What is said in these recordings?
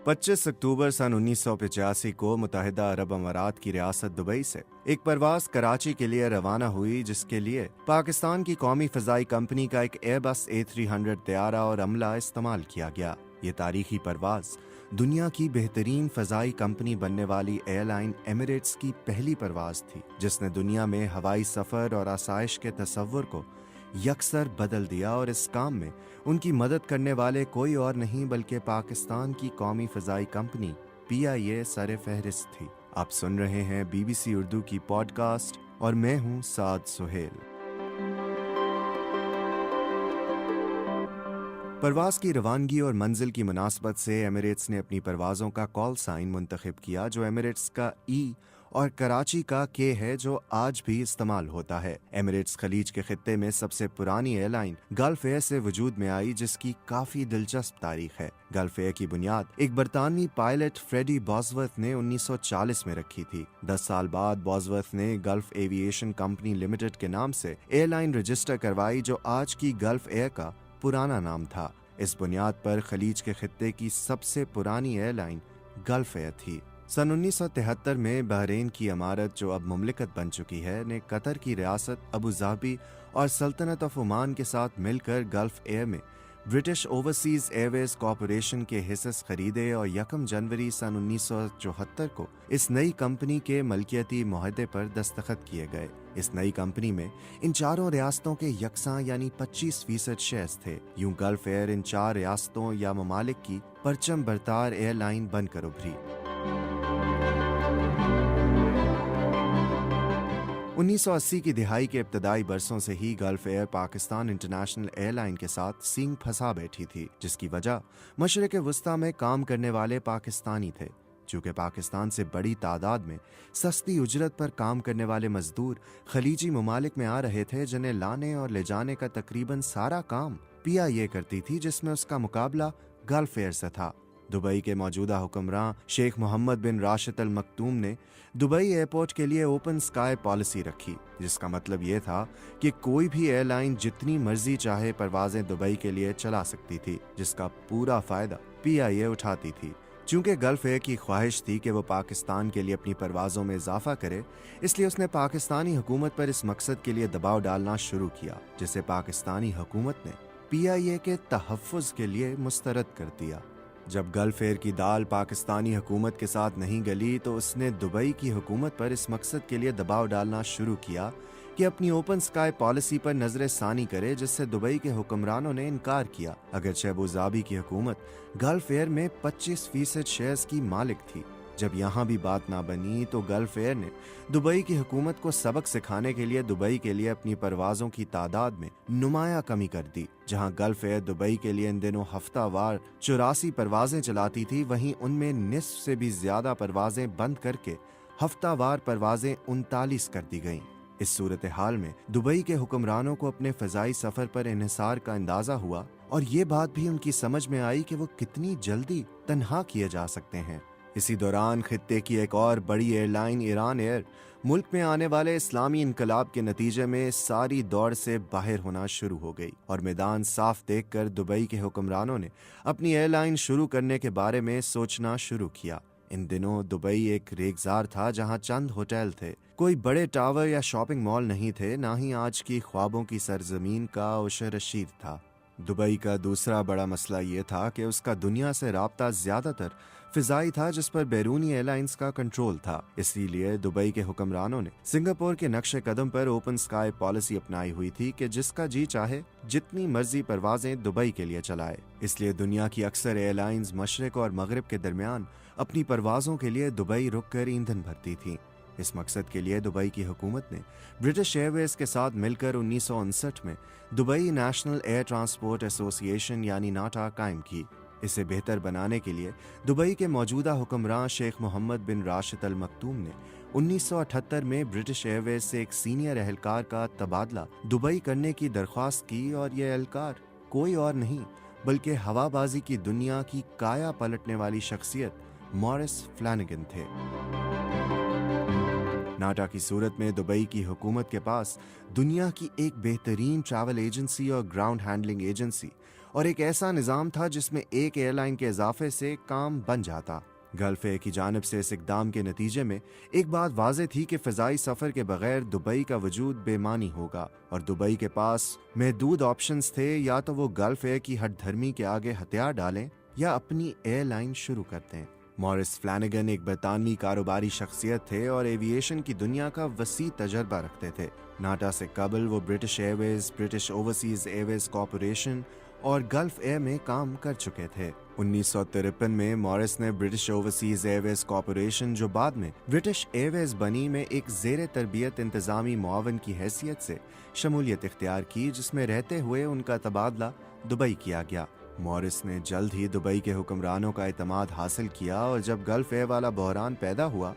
25 अक्टूबर सन 1985 को मुत्तहिदा अरब अमारात की रियासत दुबई से एक परवाज कराची के लिए रवाना हुई, जिसके लिए पाकिस्तान की कौमी फ़ज़ाई कंपनी का एक एयरबस A300 तैयारा और अमला इस्तेमाल किया गया। ये तारीखी परवाज दुनिया की बेहतरीन फ़ज़ाई कंपनी बनने वाली एयरलाइन एमिरेट्स की पहली परवाज थी, जिसने दुनिया में हवाई सफ़र और आसाइश के तसव्वुर को यकसर बदल दिया। और इस काम में उनकी मदद करने वाले कोई और नहीं बल्कि पाकिस्तान की कौमी फ़ज़ाई कंपनी PIA सर फहरिस्त थी। आप सुन रहे हैं BBC उर्दू की पॉडकास्ट और मैं हूं साद सुहेल। परवाज की रवानगी और मंजिल की मुनासबत से एमिरेट्स ने अपनी परवाज़ों का कॉल साइन मुंतखब किया, जो एमिरेट्स का E और कराची का K है, जो आज भी इस्तेमाल होता है। एमिरेट्स खलीज के खित्ते में सबसे पुरानी एयरलाइन गल्फ एयर से वजूद में आई, जिसकी काफ़ी दिलचस्प तारीख है। गल्फ एयर की बुनियाद एक बरतानवी पायलट फ्रेडी बॉसवर्थ ने 1940 में रखी थी। 10 साल बाद बॉसवर्थ ने गल्फ एविएशन कंपनी लिमिटेड के नाम से एयरलाइन रजिस्टर करवाई, जो आज की गल्फ एयर का पुराना नाम था। इस बुनियाद पर खलीज के खित्ते की सबसे पुरानी एयरलाइन गल्फ एयर थी। सन 1973 में बहरीन की इमारत, जो अब मुमलिकत बन चुकी है, ने कतर की रियासत अबू धाबी और सल्तनत ऑफ ओमान के साथ मिलकर गल्फ एयर में ब्रिटिश ओवरसीज एयरवेज कॉरपोरेशन के हिस्से खरीदे और 1 जनवरी सन 1974 को इस नई कंपनी के मलकियती मुआहदे पर दस्तखत किए गए। इस नई कंपनी में इन चारों रियासतों के यकसां यानी 25% शेयर्स थे। यूं गल्फ एयर इन 4 रियासतों या ममालिक की परचम बरतार एयरलाइन बनकर उभरी। 1980 की दिहाई के इब्तदाई बरसों से ही Gulf Air Pakistan International Airline के साथ सींग फंसा बैठी थी, जिसकी वजह मशरिक़ वुस्ता में काम करने वाले पाकिस्तानी थे। चूँकि पाकिस्तान से बड़ी तादाद में सस्ती उजरत पर काम करने वाले मजदूर खलीजी ममालिक में आ रहे थे, जिन्हें लाने और ले जाने का तकरीबन सारा काम PIA करती थी, जिसमें उसका मुकाबला गल्फ एयर से था। दुबई के मौजूदा हुक्मरान शेख मोहम्मद बिन राशिद अल मकतूम ने दुबई एयरपोर्ट के लिए ओपन स्काई पॉलिसी रखी, जिसका मतलब ये था कि कोई भी एयरलाइन जितनी मर्जी चाहे परवाजें दुबई के लिए चला सकती थी, जिसका पूरा फायदा PIA उठाती थी। चूंकि गल्फ एयर की ख्वाहिश थी कि वो पाकिस्तान के लिए अपनी परवाज़ों में इजाफा करे, इसलिए उसने पाकिस्तानी हुकूमत पर इस मकसद के लिए दबाव डालना शुरू किया, जिसे पाकिस्तानी हुकूमत ने PIA के तहफ़्फ़ुज़ के लिए मुस्तरद कर दिया। जब गल्फ एयर की दाल पाकिस्तानी हुकूमत के साथ नहीं गली, तो उसने दुबई की हुकूमत पर इस मकसद के लिए दबाव डालना शुरू किया कि अपनी ओपन स्काई पॉलिसी पर नजर सानी करे, जिससे दुबई के हुक्मरानों ने इनकार किया। अगरचे अबू धाबी की हुकूमत गल्फ एयर में 25% शेयर्स की मालिक थी। जब यहाँ भी बात ना बनी, तो गल्फ एयर ने दुबई की हुकूमत को सबक सिखाने के लिए दुबई के लिए अपनी परवाज़ों की तादाद में नुमाया कमी कर दी। जहाँ गल्फ एयर दुबई के लिए इन दिनों हफ्तावार 84 परवाजें चलाती थी, वहीं उनमें निस्फ से भी ज्यादा परवाजें बंद करके हफ्तावार परवाजें 39 कर दी गईं। इस सूरत हाल में दुबई के हुक्मरानों को अपने फ़ज़ाई सफ़र पर इन्हिसार का अंदाज़ा हुआ, और ये बात भी उनकी समझ में आई कि वो कितनी जल्दी तन्हा किए जा सकते हैं। इसी दौरान खित्ते की एक और बड़ी एयरलाइन ईरान एयर मुल्क में आने वाले इस्लामी इनकलाब के नतीजे में सारी दौड़ से बाहर होना शुरू हो गई, और मैदान साफ देखकर दुबई के हुक्मरानों ने अपनी एयरलाइन शुरू करने के बारे में सोचना शुरू किया। इन दिनों दुबई एक रेगजार था, जहां चंद होटल थे, कोई बड़े टावर या शॉपिंग मॉल नहीं थे, ना ही आज की ख्वाबों की सरजमीन का उशर रशीद था। दुबई का दूसरा बड़ा मसला ये था कि उसका दुनिया से राब्ता ज्यादातर फिजाई था, जिस पर बैरूनी एयरलाइंस का कंट्रोल था। इसीलिए दुबई के हुक्मरानों ने सिंगापुर के नक्शे कदम पर ओपन स्काई पॉलिसी अपनाई हुई थी कि जिसका जी चाहे जितनी मर्जी परवाजें दुबई के लिए चलाए। इसलिए दुनिया की अक्सर एयरलाइंस मशरिक और मगरिब के दरमियान अपनी परवाजों के लिए दुबई रुक कर ईंधन भरती थीं। इस मकसद के लिए दुबई की हुकूमत ने ब्रिटिश एयरवेज के साथ मिलकर 1959 में Dubai national air transport association यानी नाटा कायम की। इसे बेहतर बनाने के लिए दुबई के मौजूदा हुक्मरान शेख मोहम्मद बिन राशिद अल मकतूम ने 1978 में ब्रिटिश एयरवेज से एक सीनियर एहलकार का तबादला दुबई करने की दरख्वास्त की, और यह एहलकार कोई और नहीं बल्कि हवाबाजी की दुनिया की काया पलटने वाली शख्सियत मॉरिस फ्लैनेगन थे। नाटा की सूरत में दुबई की हुकूमत के पास दुनिया की एक बेहतरीन ट्रैवल एजेंसी और ग्राउंड हैंडलिंग एजेंसी और एक ऐसा निज़ाम था जिसमें एक एयरलाइन के इजाफे से काम बन जाता। गल्फ एयर की जानिब से इस इकदाम के नतीजे में एक बात वाज़ेह थी कि फ़ज़ाई सफ़र के बगैर दुबई का वजूद बेमानी होगा और दुबई के पास महदूद ऑप्शंस थे, या तो वो गल्फ एयर की हट धर्मी के आगे हथियार डालें या अपनी एयरलाइन शुरू कर दें। मॉरिस फ्लैनेगन एक बरतानवी कारोबारी शख्सियत थे और एविएशन की दुनिया का वसी तजर्बा रखते थे। नाटा से कबल वो British Airways, British overseas Airways corporation और गल्फ एयर में काम कर चुके थे। 1953 में मॉरिस ने ब्रिटिश ओवरसीज एयरवेज कॉरपोरेशन, जो बाद में ब्रिटिश एयरवेज बनी, में एक ज़ेर तरबियत इंतज़ामी मुआवन की हैसियत से शमूलियत इख्तियार की, जिसमें रहते हुए उनका तबादला दुबई किया गया। मॉरिस ने जल्द ही दुबई के हुक्मरानों का एतमाद हासिल किया और जब गल्फ एयर वाला बहरान पैदा हुआ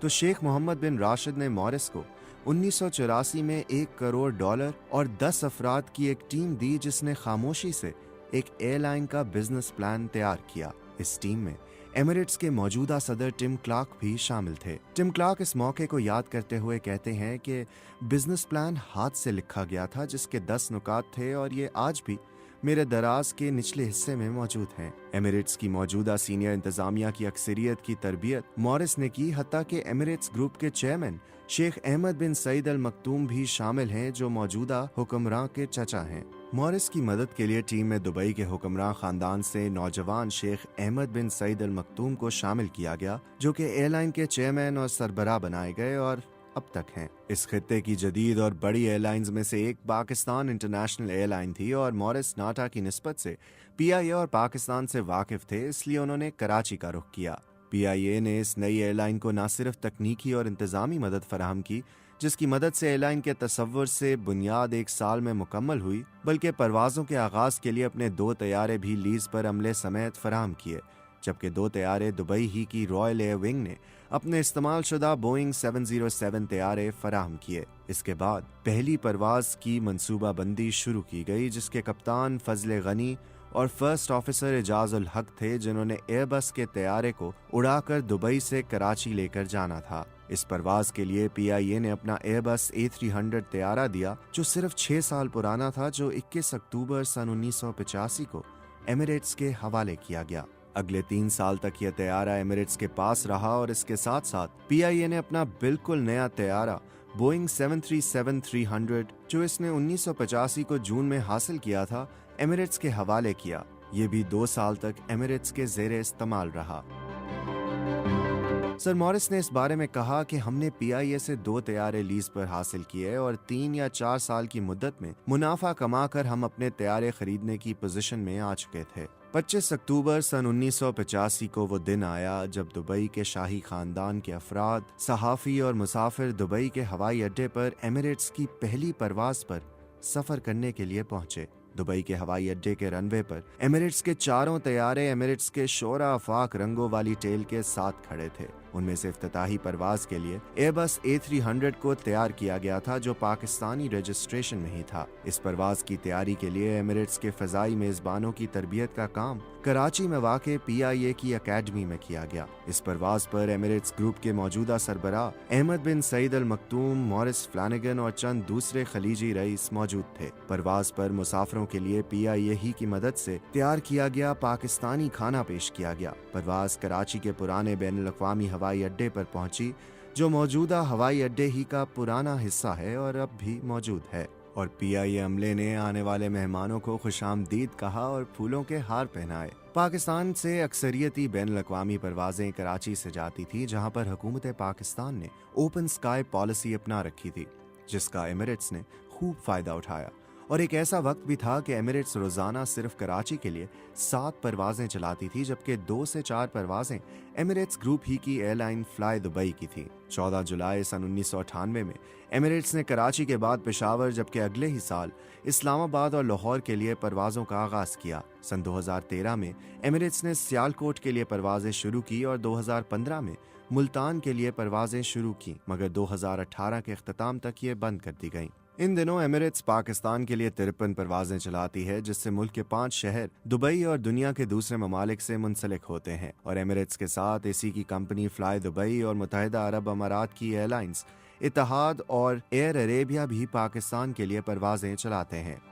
तो शेख मोहम्मद बिन राशिद ने मॉरिस को 1984 में $1 करोड़ और 10 अफराद की एक टीम दी, जिसने खामोशी से एक एयरलाइन का बिजनेस प्लान तैयार किया। इस टीम में एमिरेट्स के मौजूदा सदर टिम क्लार्क भी शामिल थे। टिम क्लार्क इस मौके को याद करते हुए कहते हैं कि बिजनेस प्लान हाथ से लिखा गया था, जिसके 10 नुकात थे और ये आज भी मेरे दराज के निचले हिस्से में मौजूद हैं। एमिरेट्स की मौजूदा सीनियर इंतजामिया की अक्सरियत की तरबियत मॉरिस ने की, हत्ता कि एमिरेट्स ग्रुप के चेयरमैन शेख अहमद बिन सईद अल मखतूम भी शामिल हैं, जो मौजूदा हुक्मरान के चचा हैं। मॉरिस की मदद के लिए टीम में दुबई के हुक्मरान खानदान से नौजवान शेख अहमद बिन सईद अल मखतूम को शामिल किया गया, जो कि एयरलाइन के चेयरमैन और सरबराह बनाए गए और अब तक हैं। इस खित्ते की जदीद और बड़ी एयरलाइंस में से एक पाकिस्तान इंटरनेशनल एयरलाइन थी और मॉरिस नाटा की निस्बत से पीआईए और पाकिस्तान से वाकिफ थे, इसलिए उन्होंने कराची का रुख किया। पीआईए ने इस नई एयरलाइन को न सिर्फ तकनीकी और इंतजामी मदद फराहम की, जिसकी मदद से एयरलाइन के तसव्वुर से बुनियाद 1 साल में मुकम्मल हुई, बल्कि परवाज़ों के आगाज़ के लिए अपने 2 तैयारे भी लीज पर अमले समेत फराहम किए, जबकि 2 तैयारे दुबई ही की रॉयल एयर विंग ने अपने इस्तेमाल शुदा बोइंग 707 तैयारे फराहम किए। इसके बाद पहली परवाज की मंसूबाबंदी शुरू की गई, जिसके कप्तान फजले गनी और फर्स्ट ऑफिसर एजाज उल हक थे, जिन्होंने एयरबस के तैयारे को उड़ाकर दुबई से कराची लेकर जाना था। इस परवाज के लिए पीआईए ने अपना एयरबस A300 तैयारा दिया, जो सिर्फ 6 साल पुराना था, जो 21 अक्टूबर सन 1985 को एमिरेट्स के हवाले किया गया। अगले 3 साल तक यह तैयारा एमिरेट्स के पास रहा और इसके साथ साथ पीआईए ने अपना बिल्कुल नया तैयारा बोइंग 737-300, जो इसने 1985 को जून में हासिल किया था, एमिरेट्स के हवाले किया। ये भी 2 साल तक एमिरेट्स के ज़ेरे इस्तेमाल रहा। सर मॉरिस ने इस बारे में कहा कि हमने पीआईए से 2 तैयारे लीज पर हासिल किए और 3 या 4 साल की मुद्दत में मुनाफा कमाकर हम अपने तैयारे खरीदने की पोजीशन में आ चुके थे। 25 अक्टूबर सन 1985 को वो दिन आया जब दुबई के शाही खानदान के अफराद, सहाफ़ी और मुसाफिर दुबई के हवाई अड्डे पर एमिरेट्स की पहली परवाज पर सफ़र करने के लिए पहुंचे। दुबई के हवाई अड्डे के रनवे पर एमिरेट्स के 4 तैयारे एमिरेट्स के शोरा आफाक रंगों वाली टेल के साथ खड़े थे। उनमें से इफ्तिताही परवाज के लिए एयरबस A300 को तैयार किया गया था, जो पाकिस्तानी रजिस्ट्रेशन में ही था। इस परवाज की तैयारी के लिए एमिरेट्स के फ़ज़ाई मेज़बानों की तरबियत का काम कराची में वाक़े पीआईए की अकेडमी में किया गया। इस परवाज पर एमिरेट्स ग्रुप के मौजूदा सरबराह अहमद बिन सईद अल मखतूम, मॉरिस फ्लैनेगन और चंद दूसरे खलीजी रईस मौजूद थे। परवाज पर मुसाफिरों के लिए पीआईए ही की मदद से तैयार किया गया पाकिस्तानी खाना पेश किया गया। परवाज कराची के पुराने बैनुल अक़वामी हवाई अड्डे पर पहुंची, जो मौजूदा हवाई अड्डे ही का पुराना हिस्सा है और अब भी मौजूद है। और पीआईए अमले ने आने वाले मेहमानों को खुशामदीद कहा और फूलों के हार पहनाए। पाकिस्तान से अक्सरियती बैनुल अक़वामी परवाजें कराची से जाती थी, जहां पर हुकूमत पाकिस्तान ने ओपन स्काई पॉलिसी अपना रखी थी, जिसका एमिरेट्स ने खूब फायदा उठाया। और एक ऐसा वक्त भी था कि एमिरेट्स रोजाना सिर्फ कराची के लिए 7 परवाजें चलाती थी, जबकि 2 से 4 परवाजें एमिरेट्स ग्रुप ही की एयरलाइन फ्लाई दुबई की थी। 14 जुलाई सन 1998 में एमिरेट्स ने कराची के बाद पेशावर, जबकि अगले ही साल इस्लामाबाद और लाहौर के लिए परवाज़ों का आगाज़ किया। सन 2013 में एमिरेट्स ने सियालकोट के लिए परवाजें शुरू की और 2015 में मुल्तान के लिए परवाजें शुरू की, मगर 2018 के अख्ताम तक ये बंद कर दी गईं। इन दिनों एमिरेट्स पाकिस्तान के लिए 53 परवाजें चलाती है, जिससे मुल्क के 5 शहर दुबई और दुनिया के दूसरे ममालिक से मुंसलिक होते हैं। और एमिरेट्स के साथ इसी की कंपनी फ्लाई दुबई और मुत्तहिदा अरब अमारात की एयरलाइंस इत्तेहाद और एयर अरेबिया भी पाकिस्तान के लिए परवाजें चलाते हैं।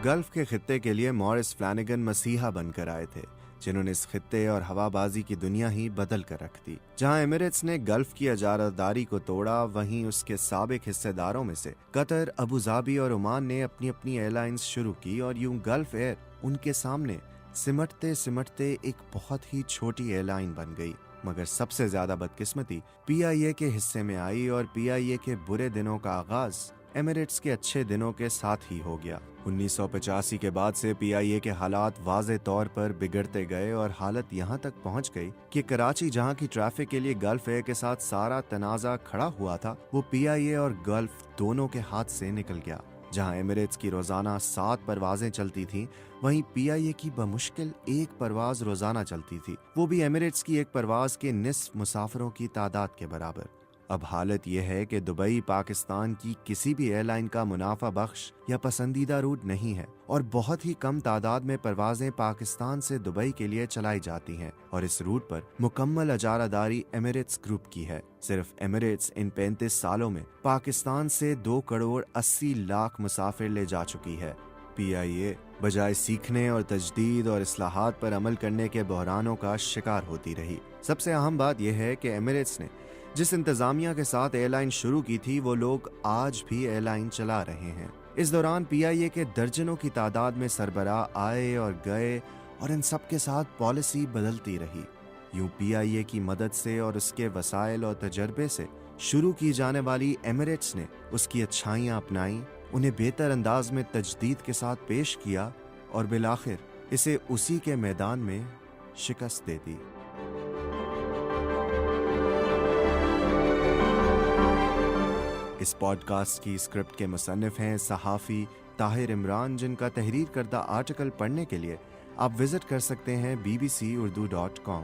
गल्फ के खित्ते के लिए मॉरिस फ्लैनेगन मसीहा बनकर आए थे, जिन्होंने इस खित्ते और हवाबाजी की दुनिया ही बदल कर रख दी। जहां एमिरेट्स ने गल्फ की इजारादारी को तोड़ा, वहीं उसके साबिक हिस्सेदारों में से कतर, अबू धाबी और ओमान ने अपनी अपनी एयरलाइंस शुरू की और यूं गल्फ एयर उनके सामने सिमटते सिमटते एक बहुत ही छोटी एयरलाइन बन गई। मगर सबसे ज्यादा बदकिस्मती PIA के हिस्से में आई और PIA के बुरे दिनों का आगाज एमिरेट्स के अच्छे दिनों के साथ ही हो गया। 1985 के बाद से PIA के हालात वाज़े तौर पर बिगड़ते गए और हालत यहाँ तक पहुँच गई कि कराची, जहाँ की ट्रैफिक के लिए गल्फ एयर के साथ सारा तनाज़ा खड़ा हुआ था, वो PIA और गल्फ दोनों के हाथ से निकल गया। जहाँ एमिरेट्स की रोजाना 7 परवाजें चलती थीं, वहीं PIA की बमुश्किल 1 परवाज रोजाना चलती थी, वो भी एमिरेट्स की एक परवाज के निस्फ मुसाफिरों की तादाद के बराबर। अब हालत यह है कि दुबई पाकिस्तान की किसी भी एयरलाइन का मुनाफा बख्श या पसंदीदा रूट नहीं है और बहुत ही कम तादाद में परवाजें पाकिस्तान से दुबई के लिए चलाई जाती हैं और इस रूट पर मुकम्मल इजारादारी एमिरेट्स ग्रुप की है। सिर्फ एमिरेट्स इन 35 सालों में पाकिस्तान से 2 करोड़ 80 लाख मुसाफिर ले जा चुकी है। PIA बजाय सीखने और तजदीद और इस्लाहात पर अमल करने के बहरानों का शिकार होती रही। सबसे अहम बात यह है कि एमिरेट्स ने जिस इंतजामिया के साथ एयरलाइन शुरू की थी, वो लोग आज भी एयरलाइन चला रहे हैं। इस दौरान PIA के दर्जनों की तादाद में सरबराह आए और गए और इन सब के साथ पॉलिसी बदलती रही। यूं PIA की मदद से और उसके वसाइल और तजर्बे से शुरू की जाने वाली एमिरेट्स ने उसकी अच्छाइयाँ अपनाई, उन्हें बेहतर अंदाज में तजदीद के साथ पेश किया और बिलाखिर इसे उसी के मैदान में शिकस्त दे दी। इस पॉडकास्ट की स्क्रिप्ट के मुसन्निफ हैं सहाफ़ी ताहिर इमरान, जिनका तहरीर करदा आर्टिकल पढ़ने के लिए आप विजिट कर सकते हैं bbcurdu.com।